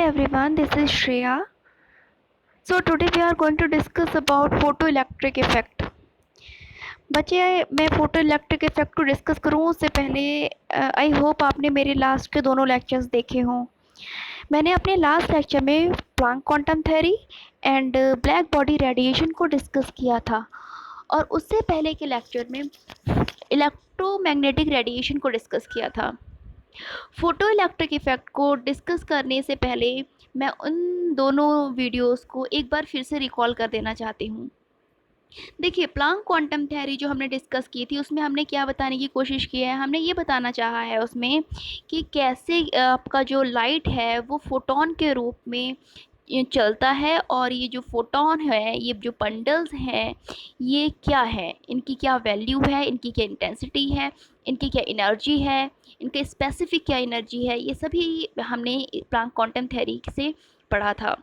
everyone, this is Shreya. So today we are going to discuss about photoelectric effect. बच्चे, मैं photo electric effect को discuss करूँ उससे पहले आई होप आपने मेरे लास्ट के दोनों लेक्चर्स देखे हों। मैंने अपने लास्ट लेक्चर में Planck quantum theory and black body radiation को डिस्कस किया था और उससे पहले के लेक्चर में इलेक्ट्रोमैग्नेटिक रेडिएशन को डिस्कस किया था। फोटो इलेक्ट्रिक इफेक्ट को डिस्कस करने से पहले मैं उन दोनों वीडियोस को एक बार फिर से रिकॉल कर देना चाहती हूँ। देखिए, प्लैंक क्वांटम थ्योरी जो हमने डिस्कस की थी उसमें हमने क्या बताने की कोशिश की है, हमने ये बताना चाहा है उसमें कि कैसे आपका जो लाइट है वो फोटोन के रूप में चलता है और ये जो फोटोन है, ये जो बंडल्स हैं, ये क्या है, इनकी क्या वैल्यू है, इनकी क्या इंटेंसिटी है, इनकी क्या एनर्जी है, इनके स्पेसिफिक क्या एनर्जी है, ये सभी हमने प्लैंक क्वांटम थ्योरी से पढ़ा था।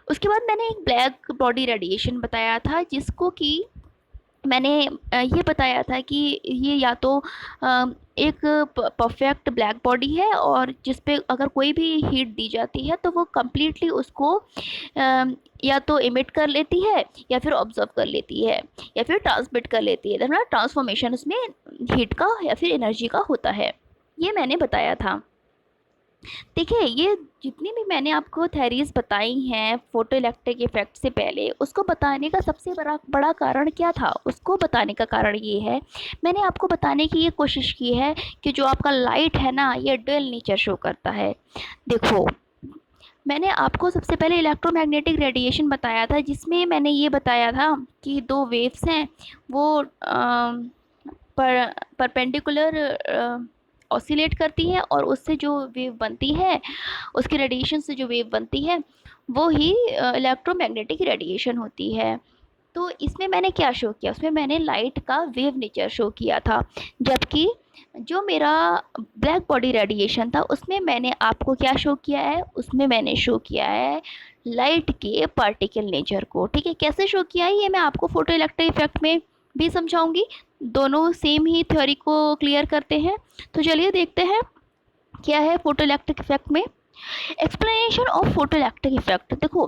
उसके बाद मैंने एक ब्लैक बॉडी रेडिएशन बताया था जिसको कि मैंने ये बताया था कि ये या तो एक परफेक्ट ब्लैक बॉडी है और जिस पे अगर कोई भी हीट दी जाती है तो वो कम्प्लीटली उसको या तो इमिट कर लेती है या फिर ऑब्जर्व कर लेती है या फिर ट्रांसमिट कर लेती है, मतलब ट्रांसफॉर्मेशन उसमें हीट का या फिर एनर्जी का होता है, ये मैंने बताया था। देखिए, ये जितनी भी मैंने आपको थ्योरीज बताई हैं फोटो इलेक्ट्रिक इफेक्ट से पहले, उसको बताने का सबसे बड़ा कारण क्या था, उसको बताने का कारण ये है, मैंने आपको बताने की ये कोशिश की है कि जो आपका लाइट है ना, ये ड्यूअल नेचर शो करता है। देखो, मैंने आपको सबसे पहले इलेक्ट्रोमैग्नेटिक रेडिएशन बताया था जिसमें मैंने ये बताया था कि दो वेव्स हैं, वो परपेंडिकुलर ऑसिलेट करती है और उससे जो वेव बनती है, उसके रेडिएशन से जो वेव बनती है वो ही इलेक्ट्रोमैग्नेटिक रेडिएशन होती है। तो इसमें मैंने क्या शो किया, उसमें मैंने लाइट का वेव नेचर शो किया था, जबकि जो मेरा ब्लैक बॉडी रेडिएशन था उसमें मैंने आपको क्या शो किया है, उसमें मैंने शो किया है लाइट के पार्टिकल नेचर को। ठीक है, कैसे शो किया है ये मैं आपको फोटो इलेक्ट्रिक इफेक्ट में भी समझाऊंगी, दोनों सेम ही थ्योरी को क्लियर करते हैं। तो चलिए देखते हैं क्या है फोटो इलेक्ट्रिक इफेक्ट में explanation of photo electric effect. देखो,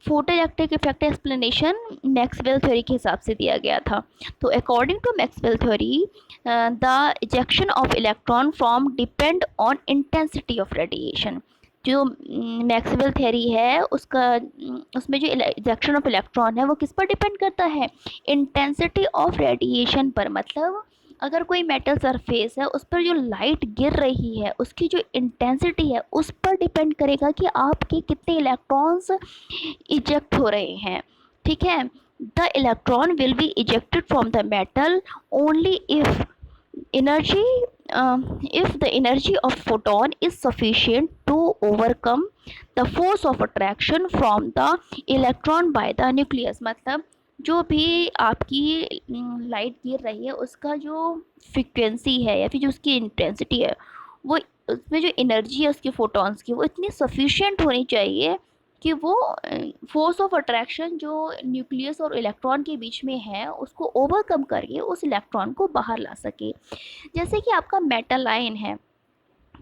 photo electric effect explanation Maxwell theory के हिसाब से दिया गया था। तो according to Maxwell theory, the ejection of electron from depend on intensity of radiation. जो मैक्सवेल थ्योरी है उसका उसमें जो इजेक्शन ऑफ इलेक्ट्रॉन है वो किस पर डिपेंड करता है, इंटेंसिटी ऑफ रेडिएशन पर। मतलब अगर कोई मेटल सरफेस है उस पर जो लाइट गिर रही है उसकी जो इंटेंसिटी है उस पर डिपेंड करेगा कि आपके कितने इलेक्ट्रॉन्स इजेक्ट हो रहे हैं। ठीक है, the electron will be ejected from the metal only if energy if the energy of photon is sufficient to overcome the force of attraction from the electron by the nucleus। मतलब जो भी आपकी light गिर रही है उसका जो frequency है या फिर जो उसकी इंटेंसिटी है, वो उसमें जो एनर्जी है उसकी फोटॉन्स की वो इतनी सफिशिएंट होनी चाहिए कि वो फोर्स ऑफ अट्रैक्शन जो न्यूक्लियस और इलेक्ट्रॉन के बीच में है उसको ओवरकम करके उस इलेक्ट्रॉन को बाहर ला सके। जैसे कि आपका मेटल आयन है,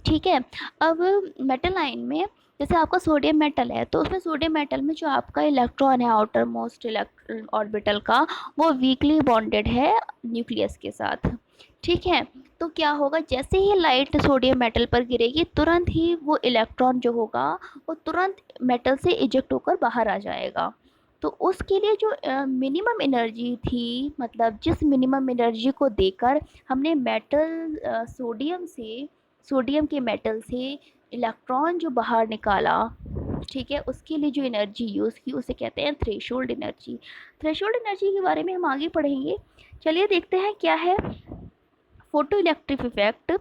ठीक है, अब मेटल आयन में जैसे आपका सोडियम मेटल है तो उसमें सोडियम मेटल में जो आपका इलेक्ट्रॉन है आउटर मोस्ट ऑर्बिटल का, वो वीकली बॉन्डेड है न्यूक्लियस के साथ। ठीक है, तो क्या होगा, जैसे ही लाइट सोडियम मेटल पर गिरेगी तुरंत ही वो इलेक्ट्रॉन जो होगा वो तुरंत मेटल से इजेक्ट होकर बाहर आ जाएगा। तो उसके लिए जो मिनिमम एनर्जी थी, मतलब जिस मिनिमम एनर्जी को देकर हमने मेटल सोडियम के मेटल से इलेक्ट्रॉन जो बाहर निकाला, ठीक है, उसके लिए जो एनर्जी यूज़ की उसे कहते हैं थ्रेशोल्ड एनर्जी। थ्रेशोल्ड एनर्जी के बारे में हम आगे पढ़ेंगे। चलिए देखते हैं क्या है photo electric effect.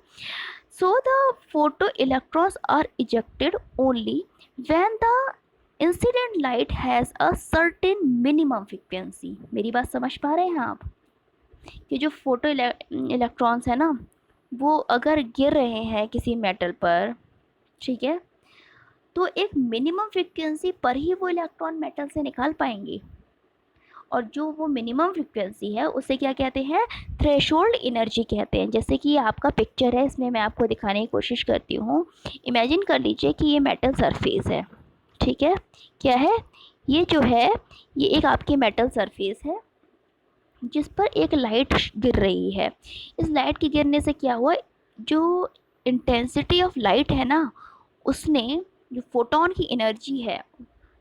So the photo electrons are ejected only when the incident light has a certain minimum frequency. मेरी बात समझ पा रहे हैं आप कि जो फोटो इलेक्ट्रॉन्स है ना वो अगर गिर रहे हैं किसी मेटल पर, ठीक है, तो एक मिनिमम फ्रिक्वेंसी पर ही वो इलेक्ट्रॉन मेटल से निकाल पाएंगे और जो वो मिनिमम फ्रिक्वेंसी है उसे क्या कहते हैं, थ्रेशोल्ड एनर्जी कहते हैं। जैसे कि ये आपका पिक्चर है, इसमें मैं आपको दिखाने की कोशिश करती हूँ। इमेजिन कर लीजिए कि ये मेटल सरफेस है, ठीक है, क्या है ये जो है, ये एक आपकी मेटल सरफेस है जिस पर एक लाइट गिर रही है। इस लाइट के गिरने से क्या हुआ, जो इंटेंसिटी ऑफ लाइट है ना, उसने जो फोटोन की एनर्जी है,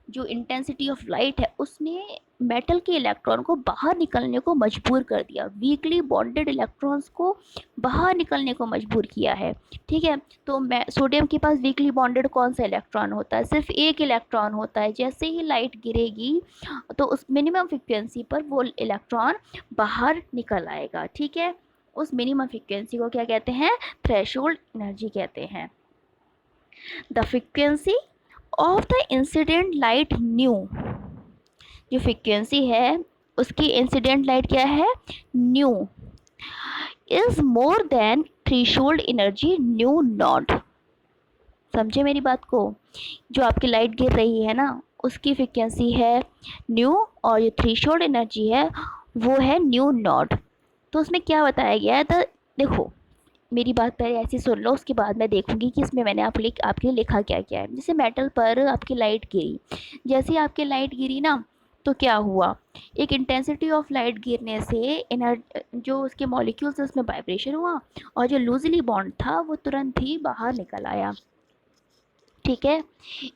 जो इंटेंसिटी ऑफ लाइट है, उसने मेटल के इलेक्ट्रॉन को बाहर निकलने को मजबूर कर दिया, वीकली बॉन्डेड इलेक्ट्रॉन्स को बाहर निकलने को मजबूर किया है। ठीक है, तो सोडियम के पास वीकली बॉन्डेड कौन सा इलेक्ट्रॉन होता है, सिर्फ एक इलेक्ट्रॉन होता है। जैसे ही लाइट गिरेगी तो उस मिनिमम फ्रिक्वेंसी पर वो इलेक्ट्रॉन बाहर निकल आएगा। ठीक है, उस मिनिमम फ्रिक्वेंसी को क्या कहते हैं, थ्रेशोल्ड एनर्जी कहते हैं। The frequency of the incident light new, जो फ्रिक्वेंसी है उसकी इंसिडेंट लाइट क्या है, new, is more than threshold energy new not. समझे मेरी बात को, जो आपकी लाइट गिर रही है ना उसकी फ्रिक्वेंसी है न्यू, और जो थ्रेशोल्ड एनर्जी है वो है न्यू नॉट। तो उसमें क्या बताया गया है, तो देखो मेरी बात पहले ऐसी सुन लो, उसके बाद मैं देखूंगी कि इसमें मैंने आपके लिए लिखा क्या क्या है। जैसे मेटल पर आपकी लाइट गिरी, जैसे आपकी लाइट गिरी ना तो क्या हुआ, एक इंटेंसिटी ऑफ लाइट गिरने से जो उसके मॉलिक्यूल्स उसमें वाइब्रेशन हुआ, और जो लूजली बॉन्ड था वो तुरंत ही बाहर निकल आया। ठीक है,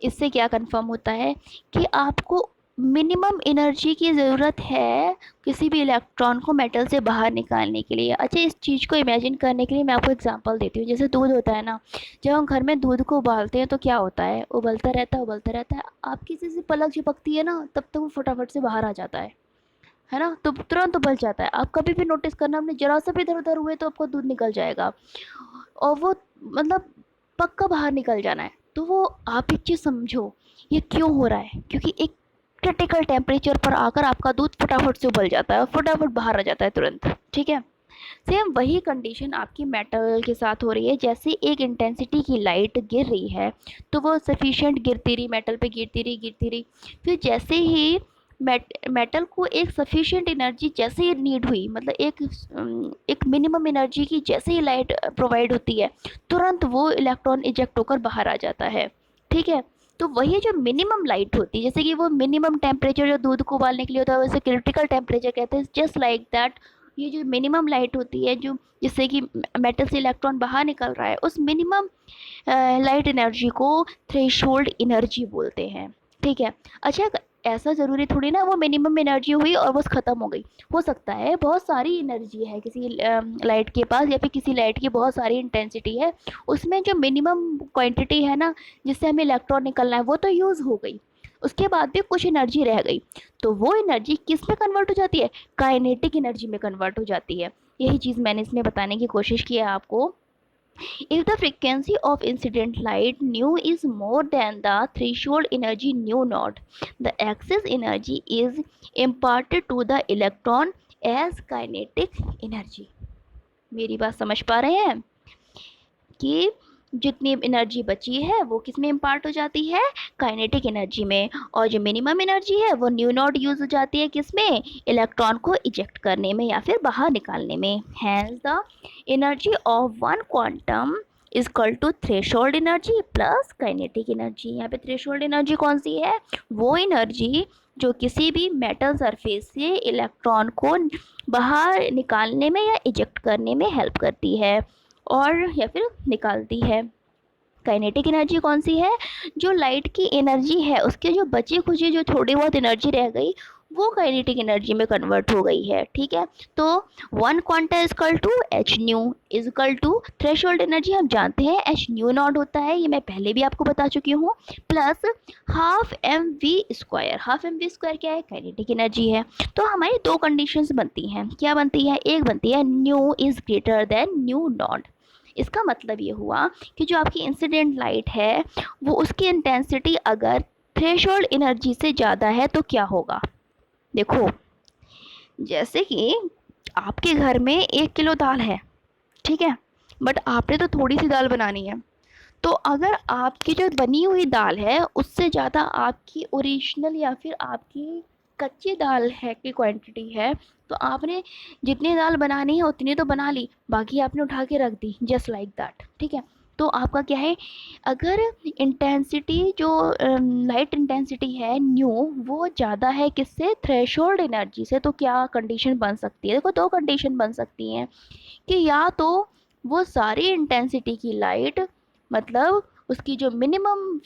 इससे क्या कंफर्म होता है कि आपको मिनिमम एनर्जी की ज़रूरत है किसी भी इलेक्ट्रॉन को मेटल से बाहर निकालने के लिए। अच्छा, इस चीज़ को इमेजिन करने के लिए मैं आपको एग्जांपल देती हूँ। जैसे दूध होता है ना, जब हम घर में दूध को उबालते हैं तो क्या होता है, उबलता रहता है उबलता रहता है, आपकी जैसे पलक चिपकती है ना तब तक वो फटाफट से बाहर आ जाता है ना, तो तुरंत उबल जाता है। आप कभी भी नोटिस करना, आपने जरा सा भी इधर उधर हुए तो आपको दूध निकल जाएगा, और वो मतलब पक्का बाहर निकल जाना है। तो वो आप एक चीज़ समझो, ये क्यों हो रहा है, क्योंकि एक क्रिटिकल टेम्परेचर पर आकर आपका दूध फटाफट से उबल जाता है और फटाफट बाहर आ जाता है तुरंत। ठीक है, सेम वही कंडीशन आपकी मेटल के साथ हो रही है। जैसे एक इंटेंसिटी की लाइट गिर रही है तो वो सफिशिएंट गिरती रही, मेटल पे गिरती रही, फिर जैसे ही मेटल को एक सफिशिएंट एनर्जी जैसे ही नीड हुई, मतलब एक मिनिमम एनर्जी की जैसे ही लाइट प्रोवाइड होती है, तुरंत वो इलेक्ट्रॉन इजेक्ट होकर बाहर आ जाता है। ठीक है, तो वही जो मिनिमम लाइट होती है, जैसे कि वो मिनिमम टेम्परेचर जो दूध को उबालने के लिए होता है वैसे क्रिटिकल टेम्परेचर कहते हैं, जस्ट लाइक दैट ये जो मिनिमम लाइट होती है, जो जिससे कि मेटल से इलेक्ट्रॉन बाहर निकल रहा है, उस मिनिमम लाइट एनर्जी को थ्रेशोल्ड एनर्जी बोलते हैं। ठीक है, अच्छा ऐसा ज़रूरी थोड़ी ना वो मिनिमम एनर्जी हुई और बस ख़त्म हो गई। हो सकता है बहुत सारी एनर्जी है किसी लाइट के पास, या फिर किसी लाइट की बहुत सारी इंटेंसिटी है, उसमें जो मिनिमम क्वांटिटी है ना जिससे हमें इलेक्ट्रॉन निकलना है वो तो यूज़ हो गई, उसके बाद भी कुछ एनर्जी रह गई, तो वो एनर्जी किस में कन्वर्ट हो जाती है, काइनेटिक एनर्जी में कन्वर्ट हो जाती है। यही चीज़ मैंने इसमें बताने की कोशिश की है आपको। If the frequency of incident light nu is more than the threshold energy nu naught, the excess energy is imparted to the electron as kinetic energy। मेरी बात समझ पा रहे हैं कि जितनी एनर्जी बची है वो किस में इम्पार्ट हो जाती है, काइनेटिक एनर्जी में, और जो मिनिमम एनर्जी है वो न्यू नॉट यूज हो जाती है किस में, इलेक्ट्रॉन को इजेक्ट करने में या फिर बाहर निकालने में। Hence the energy of one quantum is equal to threshold energy plus kinetic energy. यहाँ पे थ्रेशोल्ड एनर्जी कौन सी है, वो एनर्जी जो किसी भी मेटल सरफेस से इलेक्ट्रॉन को बाहर निकालने में या इजेक्ट करने में हेल्प करती है और या फिर निकालती है। काइनेटिक एनर्जी कौन सी है, जो लाइट की एनर्जी है उसके जो बची खुची जो थोड़ी बहुत एनर्जी रह गई वो काइनेटिक एनर्जी में कन्वर्ट हो गई है। ठीक है, तो one quanta equal to H nu equal to threshold energy हम जानते हैं एच न्यू नॉट होता है, ये मैं पहले भी आपको बता चुकी हूँ, plus half m v square. Half m v square क्या है, काइनेटिक एनर्जी है। तो हमारी दो कंडीशंस बनती हैं, क्या बनती है, एक बनती है new is greater than new not. इसका मतलब ये हुआ कि जो आपकी इंसिडेंट लाइट है वो उसकी इंटेंसिटी अगर थ्रेशोल्ड एनर्जी से ज़्यादा है तो क्या होगा। देखो जैसे कि आपके घर में 1 किलो दाल है, ठीक है, बट आपने तो थोड़ी सी दाल बनानी है, तो अगर आपकी जो बनी हुई दाल है उससे ज़्यादा आपकी ओरिजिनल या फिर आपकी कच्ची दाल है की क्वांटिटी है, तो आपने जितनी दाल बनानी है उतनी तो बना ली, बाकी आपने उठा के रख दी, जस्ट लाइक दैट। ठीक है, तो आपका क्या है, अगर इंटेंसिटी जो लाइट इंटेंसिटी है न्यू, वो ज़्यादा है किससे, थ्रेशोल्ड एनर्जी से, तो क्या कंडीशन बन सकती है, देखो दो कंडीशन बन सकती हैं कि या तो वो सारी इंटेंसिटी की लाइट, मतलब उसकी जो मिनिमम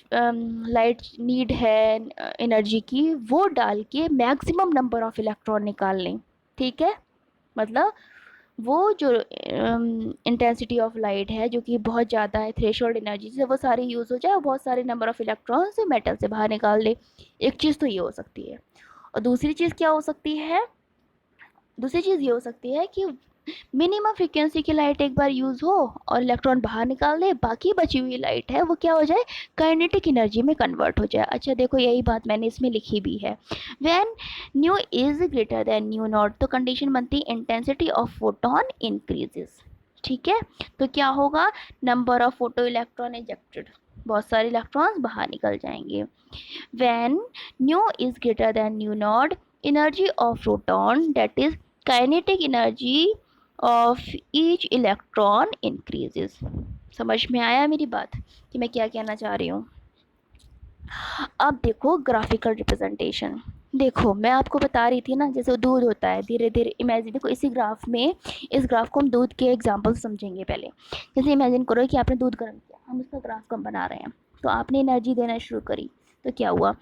लाइट नीड है एनर्जी की, वो डाल के मैक्सिमम नंबर ऑफ इलेक्ट्रॉन निकाल लें, ठीक है। मतलब वो जो इंटेंसिटी ऑफ लाइट है जो कि बहुत ज़्यादा है थ्रेशोल्ड एनर्जी से, वो सारी यूज़ हो जाए और बहुत सारे नंबर ऑफ इलेक्ट्रॉन्स मेटल से बाहर निकाल दे। एक चीज़ तो ये हो सकती है। और दूसरी चीज़ क्या हो सकती है, दूसरी चीज़ ये हो सकती है कि मिनिमम फ्रीक्वेंसी की लाइट एक बार यूज़ हो और इलेक्ट्रॉन बाहर निकाल दे, बाकी बची हुई लाइट है वो क्या हो जाए, काइनेटिक एनर्जी में कन्वर्ट हो जाए। अच्छा देखो यही बात मैंने इसमें लिखी भी है, when new is greater than new not, तो कंडीशन बनती है इंटेंसिटी ऑफ फोटोन इंक्रीजेस, ठीक है। तो क्या होगा, number of photo electron ejected, बहुत सारे इलेक्ट्रॉन्स बाहर निकल जाएंगे। when nu is greater than nu naught, energy of proton, that is kinetic energy of each electron increases। समझ में आया मेरी बात कि मैं क्या कहना चाह रही हूँ। अब देखो ग्राफिकल रिप्रेजेंटेशन, देखो मैं आपको बता रही थी ना जैसे दूध होता है, धीरे धीरे इमेजिन, देखो इसी ग्राफ में, इस ग्राफ को हम दूध के एग्जांपल समझेंगे पहले। जैसे इमेजिन करो कि आपने दूध गर्म किया, हम उसका ग्राफ कम बना रहे हैं, तो आपने एनर्जी देना शुरू करी, तो क्या हुआ,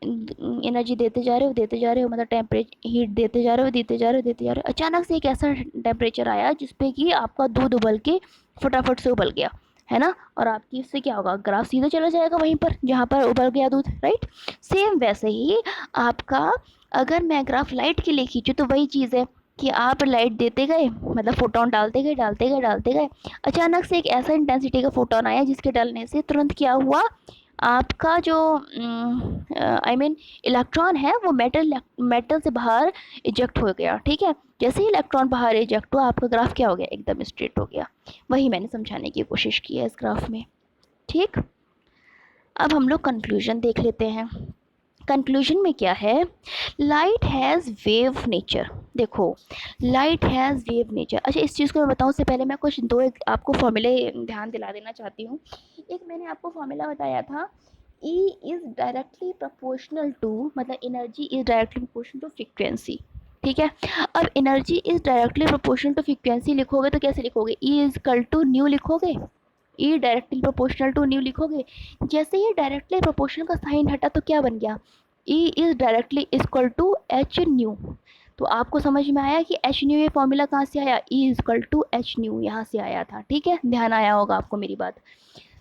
एनर्जी देते जा रहे हो देते जा रहे हो, मतलब टेम्परेचर हीट देते जा रहे हो देते जा रहे हो देते जा रहे हो, अचानक से एक ऐसा टेम्परेचर आया जिसपे कि आपका दूध उबल के फटाफट से उबल गया, है ना। और आपकी इससे क्या होगा, ग्राफ सीधा चला जाएगा वहीं पर जहाँ पर उबल गया दूध, राइट। सेम वैसे ही आपका, अगर मैं ग्राफ लाइट के लिए खींचूँ तो वही चीज़ है कि आप लाइट देते गए, मतलब फोटोन डालते गए डालते गए डालते गए, अचानक से एक ऐसा इंटेंसिटी का फोटोन आया जिसके डलने से तुरंत क्या हुआ, आपका जो आई मीन इलेक्ट्रॉन है वो मेटल से बाहर इजेक्ट हो गया, ठीक है। जैसे ही इलेक्ट्रॉन बाहर इजेक्ट हुआ आपका ग्राफ क्या हो गया, एकदम स्ट्रेट हो गया। वही मैंने समझाने की कोशिश की है इस ग्राफ में, ठीक। अब हम लोग कंक्लूजन देख लेते हैं। कंक्लूजन में क्या है, लाइट हैज़ वेव नेचर, देखो लाइट हैज़ वेव नेचर। अच्छा इस चीज़ को मैं बताऊँ उससे पहले मैं कुछ दो एक आपको फॉर्मूले ध्यान दिला देना चाहती हूँ। एक मैंने आपको फॉर्मूला बताया था, E is directly proportional to, मतलब energy is directly proportional to frequency, ठीक है। अब energy is directly proportional to frequency लिखोगे तो कैसे लिखोगे, E is equal to nu लिखोगे, E directly proportional to nu लिखोगे। जैसे ही डायरेक्टली प्रोपोर्शनल का साइन हटा तो क्या बन गया, E is directly equal to H nu. तो आपको समझ में आया कि एच न्यू ये फॉर्मूला कहाँ से आया, E is equal to H nu यहाँ से आया था, ठीक है। ध्यान आया होगा आपको मेरी बात।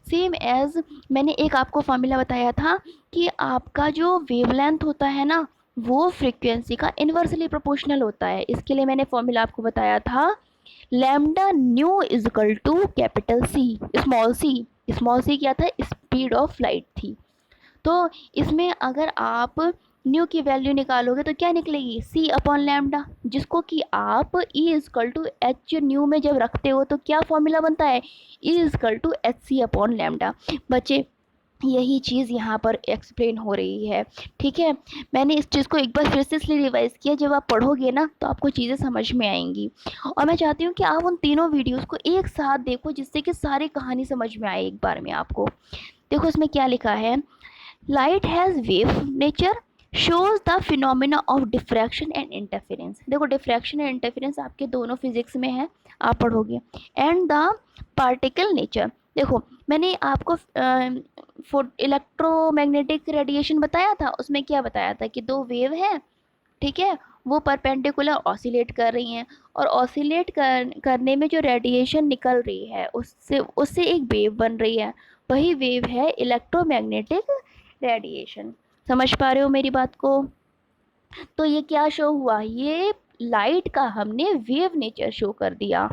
सेम एज मैंने एक आपको फॉर्मूला बताया था कि आपका जो वेवलेंथ होता है ना वो फ्रीक्वेंसी का इन्वर्सली प्रोपोर्शनल होता है। इसके लिए मैंने फॉर्मूला आपको बताया था, lambda nu is equal to capital C, small C, small C क्या था, स्पीड ऑफ लाइट थी। तो इसमें अगर आप न्यू की वैल्यू निकालोगे तो क्या निकलेगी, सी अपॉन लैम्डा, जिसको कि आप E is equal to H nu में जब रखते हो तो क्या फॉर्मूला बनता है, E is equal to H C upon lambda. बच्चे यही चीज़ यहाँ पर एक्सप्लेन हो रही है, ठीक है। मैंने इस चीज़ को एक बार फिर से इसलिए रिवाइज़ किया, जब आप पढ़ोगे ना तो आपको चीज़ें समझ में आएंगी। और मैं चाहती हूँ कि आप उन तीनों वीडियोस को एक साथ देखो जिससे कि सारी कहानी समझ में आए एक बार में आपको। देखो इसमें क्या लिखा है, light has wave nature, shows the phenomena of diffraction and interference. देखो डिफ्रैक्शन एंड इंटरफेरेंस आपके दोनों फिजिक्स में है, आप पढ़ोगे। एंड द पार्टिकल नेचर, देखो मैंने आपको इलेक्ट्रोमैग्नेटिक रेडिएशन बताया था, उसमें क्या बताया था कि दो वेव है, ठीक है, वो परपेंडिकुलर ऑसिलेट कर रही हैं, और ऑसिलेट करने में जो रेडिएशन निकल रही है उससे उससे एक वेव बन रही है, वही वेव है इलेक्ट्रोमैग्नेटिक रेडिएशन। समझ पा रहे हो मेरी बात को। तो ये क्या शो हुआ, ये लाइट का हमने वेव नेचर शो कर दिया,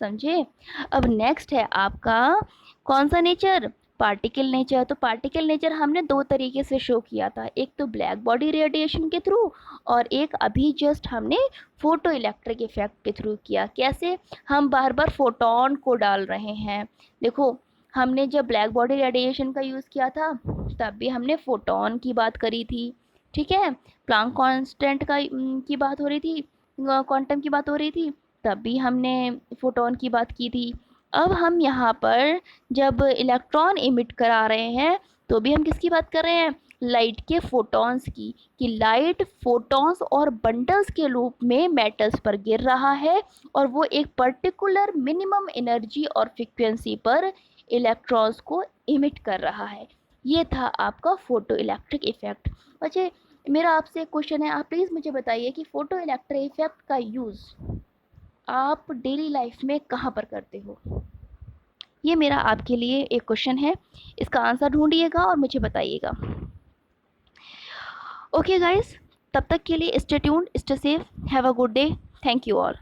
समझे। अब नेक्स्ट है आपका कौन सा नेचर, पार्टिकल नेचर। तो पार्टिकल नेचर हमने दो तरीके से शो किया था, एक तो ब्लैक बॉडी रेडिएशन के थ्रू, और एक अभी जस्ट हमने फोटो इलेक्ट्रिक इफेक्ट के थ्रू किया। कैसे, हम बार बार फोटोन को डाल रहे हैं। देखो हमने जब ब्लैक बॉडी रेडिएशन का यूज़ किया था तब भी हमने फोटोन की बात करी थी, ठीक है। प्लांक कांस्टेंट का की बात हो रही थी, क्वांटम की बात हो रही थी, तब भी हमने फोटोन की बात की थी। अब हम यहाँ पर जब इलेक्ट्रॉन इमिट करा रहे हैं तो भी हम किसकी बात कर रहे हैं, लाइट के फोटॉन्स की, कि लाइट फोटॉन्स और बंडल्स के रूप में मेटल्स पर गिर रहा है और वो एक पर्टिकुलर मिनिमम एनर्जी और फ्रीक्वेंसी पर इलेक्ट्रॉन्स को इमिट कर रहा है। ये था आपका फोटो इलेक्ट्रिक इफेक्ट। अच्छा, मेरा आपसे एक क्वेश्चन है, आप प्लीज़ मुझे बताइए कि फोटो इलेक्ट्रिक इफेक्ट का यूज़ आप डेली लाइफ में कहाँ पर करते हो? ये मेरा आपके लिए एक क्वेश्चन है, इसका आंसर ढूंढिएगा और मुझे बताइएगा। ओके गाइस, तब तक के लिए stay tuned, stay safe, have a good day, thank you all.